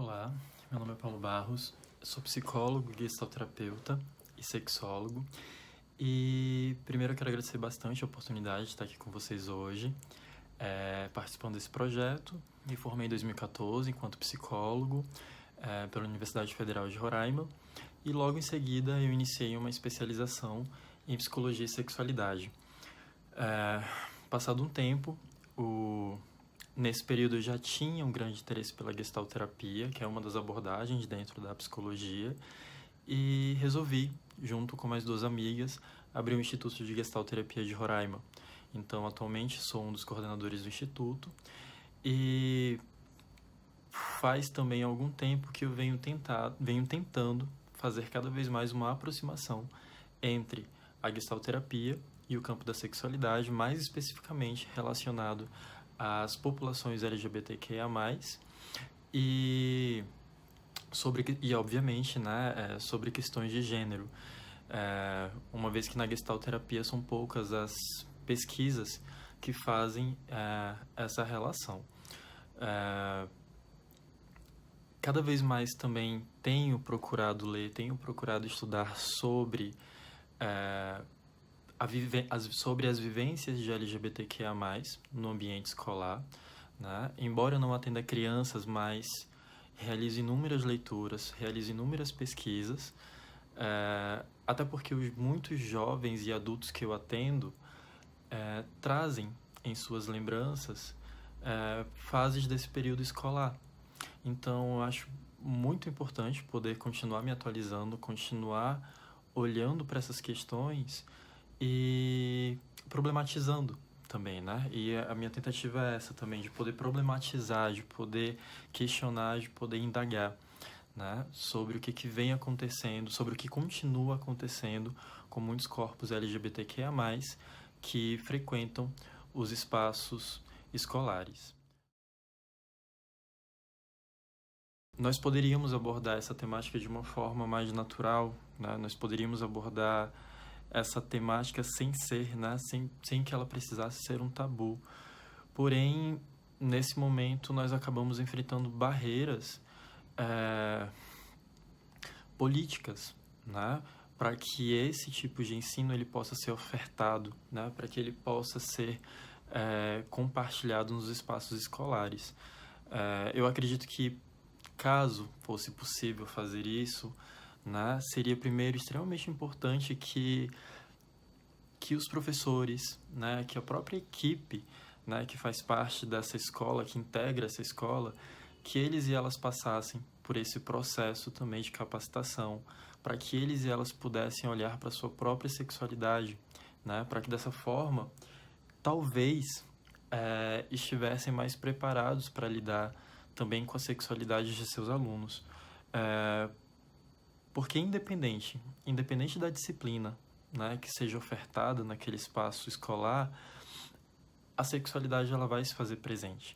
Olá, meu nome é Paulo Barros, eu sou psicólogo, gestalterapeuta e sexólogo. E primeiro eu quero agradecer bastante a oportunidade de estar aqui com vocês hoje, participando desse projeto. Me formei em 2014 enquanto psicólogo pela Universidade Federal de Roraima e logo em seguida eu iniciei uma especialização em psicologia e sexualidade. Passado um tempo, nesse período eu já tinha um grande interesse pela gestalterapia, que é uma das abordagens dentro da psicologia, e resolvi, junto com mais duas amigas, abrir o Instituto de Gestalterapia de Roraima. Então, atualmente sou um dos coordenadores do Instituto e faz também algum tempo que eu venho tentando fazer cada vez mais uma aproximação entre a gestalterapia e o campo da sexualidade, mais especificamente relacionado às populações LGBTQIA+, e obviamente, sobre questões de gênero. Uma vez que na gestalterapia são poucas as pesquisas que fazem essa relação. Cada vez mais também tenho procurado ler, tenho procurado estudar sobre sobre as vivências de LGBTQIA+, no ambiente escolar, né? Embora eu não atenda crianças, mas realizo inúmeras leituras, realizo inúmeras pesquisas, até porque muitos jovens e adultos que eu atendo trazem em suas lembranças fases desse período escolar. Então, eu acho muito importante poder continuar me atualizando, continuar olhando para essas questões e problematizando também, né? E a minha tentativa é essa também, de poder problematizar, de poder questionar, de poder indagar, né? Sobre o que vem acontecendo, sobre o que continua acontecendo com muitos corpos LGBTQIA+, que frequentam os espaços escolares. Nós poderíamos abordar essa temática de uma forma mais natural, né? Nós poderíamos abordar essa temática sem ser, né? sem que ela precisasse ser um tabu. Porém, nesse momento, nós acabamos enfrentando barreiras políticas, né? Para que esse tipo de ensino ele possa ser ofertado, né? Para que ele possa ser compartilhado nos espaços escolares. Eu acredito que, caso fosse possível fazer isso, né, seria primeiro extremamente importante que os professores, né, que a própria equipe, né, que faz parte dessa escola, que integra essa escola, que eles e elas passassem por esse processo também de capacitação, para que eles e elas pudessem olhar para a sua própria sexualidade, né, para que dessa forma, talvez, estivessem mais preparados para lidar também com a sexualidade de seus alunos. Porque independente da disciplina, né, que seja ofertada naquele espaço escolar, a sexualidade ela vai se fazer presente,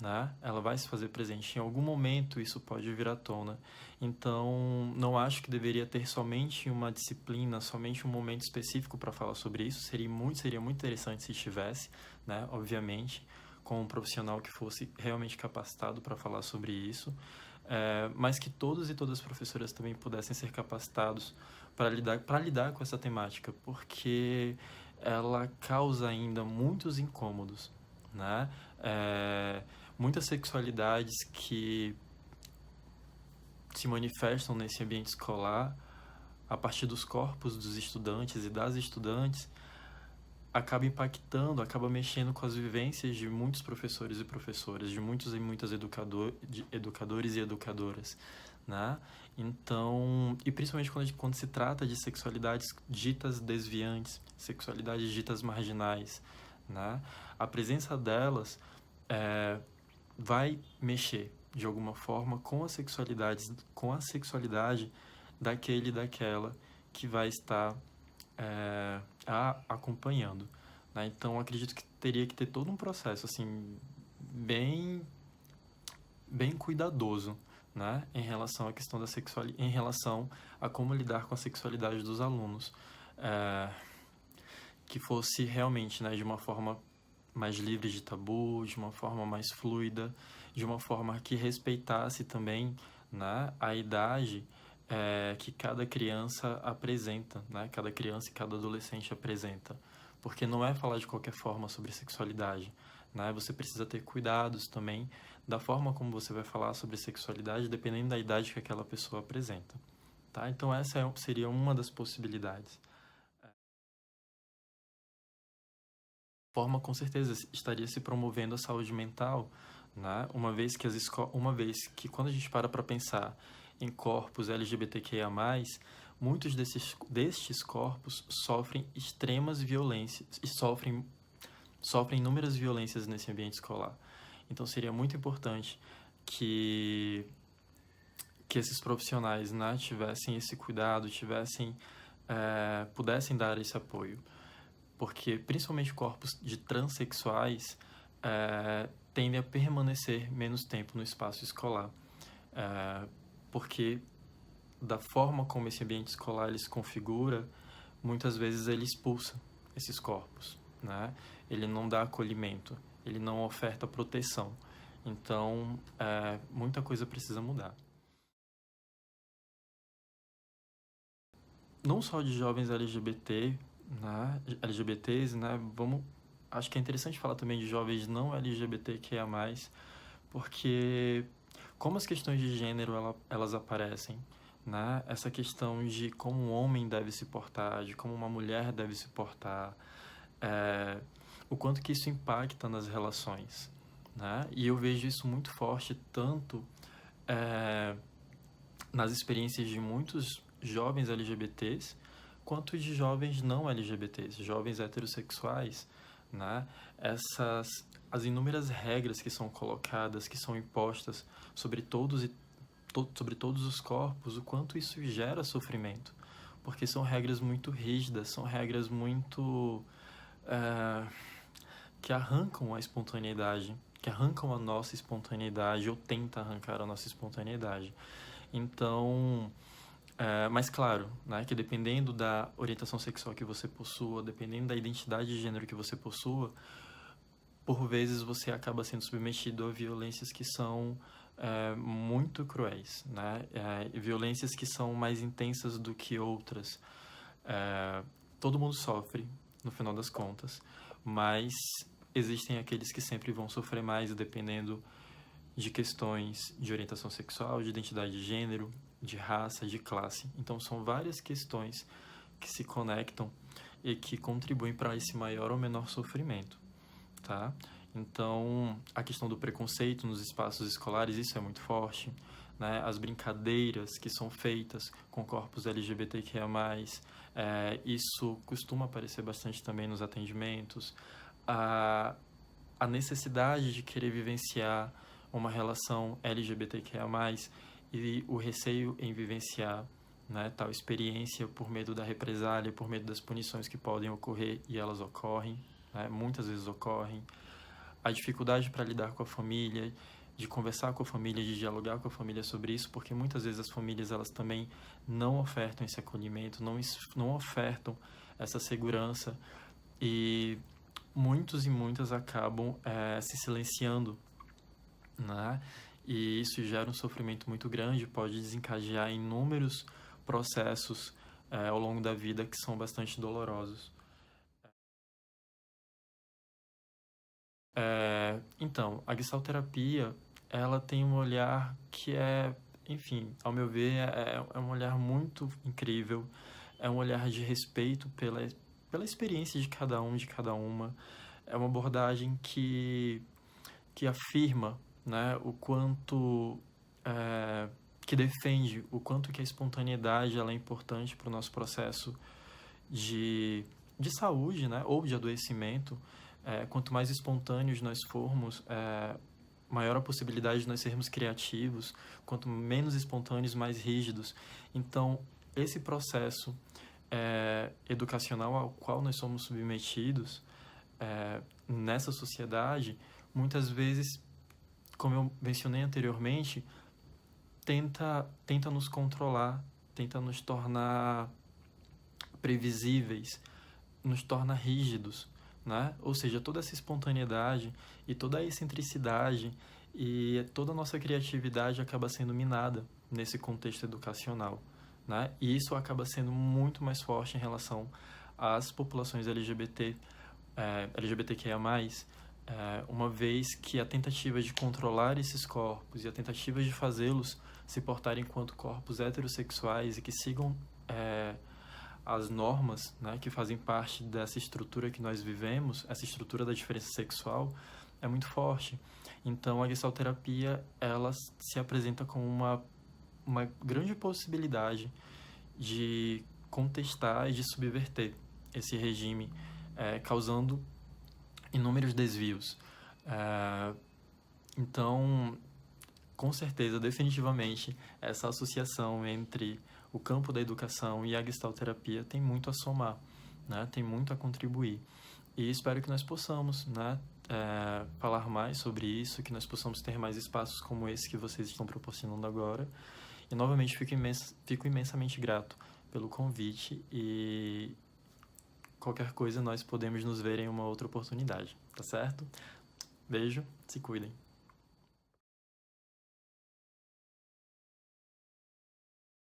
né? Ela vai se fazer presente. Em algum momento isso pode vir à tona. Então, não acho que deveria ter somente uma disciplina, somente um momento específico para falar sobre isso. Seria muito interessante se tivesse, né? Obviamente, com um profissional que fosse realmente capacitado para falar sobre isso. Mas que todos e todas as professoras também pudessem ser capacitados para lidar com essa temática, porque ela causa ainda muitos incômodos, né? Muitas sexualidades que se manifestam nesse ambiente escolar a partir dos corpos dos estudantes e das estudantes acaba impactando, acaba mexendo com as vivências de muitos professores e professoras, de muitos e muitas educadores e educadoras, né? Então, e principalmente quando se trata de sexualidades ditas desviantes, sexualidades ditas marginais, né? A presença delas vai mexer de alguma forma com a sexualidade daquele e daquela que vai estar acompanhando, né? Então acredito que teria que ter todo um processo assim bem cuidadoso, né, em relação à questão da em relação a como lidar com a sexualidade dos alunos, que fosse realmente, né, de uma forma mais livre de tabus, de uma forma mais fluida, de uma forma que respeitasse também, né, a idade que cada criança apresenta, né, cada criança e cada adolescente apresenta. Porque não é falar de qualquer forma sobre sexualidade, né? Você precisa ter cuidados também da forma como você vai falar sobre sexualidade, dependendo da idade que aquela pessoa apresenta, tá? Então essa seria uma das possibilidades. Forma com certeza estaria se promovendo a saúde mental, né? Uma vez que quando a gente para pensar em corpos LGBTQIA+, muitos destes corpos sofrem extremas violências e sofrem inúmeras violências nesse ambiente escolar. Então seria muito importante que esses profissionais, né, tivessem esse cuidado, pudessem dar esse apoio. Porque principalmente corpos de transexuais tendem a permanecer menos tempo no espaço escolar. Porque da forma como esse ambiente escolar ele se configura, muitas vezes ele expulsa esses corpos, né? Ele não dá acolhimento, ele não oferta proteção. Então, muita coisa precisa mudar. Não só de jovens LGBTs, né? Acho que é interessante falar também de jovens não LGBTQIA+, porque como as questões de gênero elas aparecem, né? Essa questão de como um homem deve se portar, de como uma mulher deve se portar, o quanto que isso impacta nas relações, né? E eu vejo isso muito forte tanto nas experiências de muitos jovens LGBTs quanto de jovens não LGBTs, jovens heterossexuais, né? As inúmeras regras que são colocadas, que são impostas sobre sobre todos os corpos, o quanto isso gera sofrimento, porque são regras muito rígidas, são regras muito que arrancam a espontaneidade, que arrancam a nossa espontaneidade ou tentam arrancar a nossa espontaneidade. Então, mas claro, né, que dependendo da orientação sexual que você possua, dependendo da identidade de gênero que você possua, por vezes você acaba sendo submetido a violências que são muito cruéis, né? Violências que são mais intensas do que outras. Todo mundo sofre, no final das contas, mas existem aqueles que sempre vão sofrer mais, dependendo de questões de orientação sexual, de identidade de gênero, de raça, de classe. Então, são várias questões que se conectam e que contribuem para esse maior ou menor sofrimento, tá? Então, a questão do preconceito nos espaços escolares, isso é muito forte, né? As brincadeiras que são feitas com corpos LGBTQIA+, isso costuma aparecer bastante também nos atendimentos. A necessidade de querer vivenciar uma relação LGBTQIA+, e o receio em vivenciar, né, tal experiência por medo da represália, por medo das punições que podem ocorrer, e elas ocorrem, né, muitas vezes ocorrem. A dificuldade para lidar com a família, de conversar com a família, de dialogar com a família sobre isso, porque muitas vezes as famílias elas também não ofertam esse acolhimento, não ofertam essa segurança, e muitos e muitas acabam se silenciando, né? E isso gera um sofrimento muito grande, pode desencadear inúmeros processos ao longo da vida que são bastante dolorosos. Então, a gestalterapia, ela tem um olhar que enfim, ao meu ver, é um olhar muito incrível, é um olhar de respeito pela experiência de cada um, de cada uma, é uma abordagem que afirma, né, o quanto que defende o quanto que a espontaneidade ela é importante para o nosso processo de saúde, né, ou de adoecimento. Quanto mais espontâneos nós formos, maior a possibilidade de nós sermos criativos. Quanto menos espontâneos, mais rígidos. Então, esse processo educacional ao qual nós somos submetidos nessa sociedade, muitas vezes, como eu mencionei anteriormente, tenta nos controlar, tenta nos tornar previsíveis, nos torna rígidos, né? Ou seja, toda essa espontaneidade e toda a excentricidade e toda a nossa criatividade acaba sendo minada nesse contexto educacional, né? E isso acaba sendo muito mais forte em relação às populações LGBT, LGBTQIA+, uma vez que a tentativa de controlar esses corpos e a tentativa de fazê-los se portarem enquanto corpos heterossexuais e que sigam as normas, né, que fazem parte dessa estrutura que nós vivemos, essa estrutura da diferença sexual, é muito forte. Então, a gestalterapia, ela se apresenta como uma grande possibilidade de contestar e de subverter esse regime, causando inúmeros desvios. Então, com certeza, definitivamente, essa associação entre o campo da educação e a gestalterapia tem muito a somar, né? Tem muito a contribuir. E espero que nós possamos, né, falar mais sobre isso, que nós possamos ter mais espaços como esse que vocês estão proporcionando agora. E, novamente, fico imensamente grato pelo convite e qualquer coisa nós podemos nos ver em uma outra oportunidade, tá certo? Beijo, se cuidem.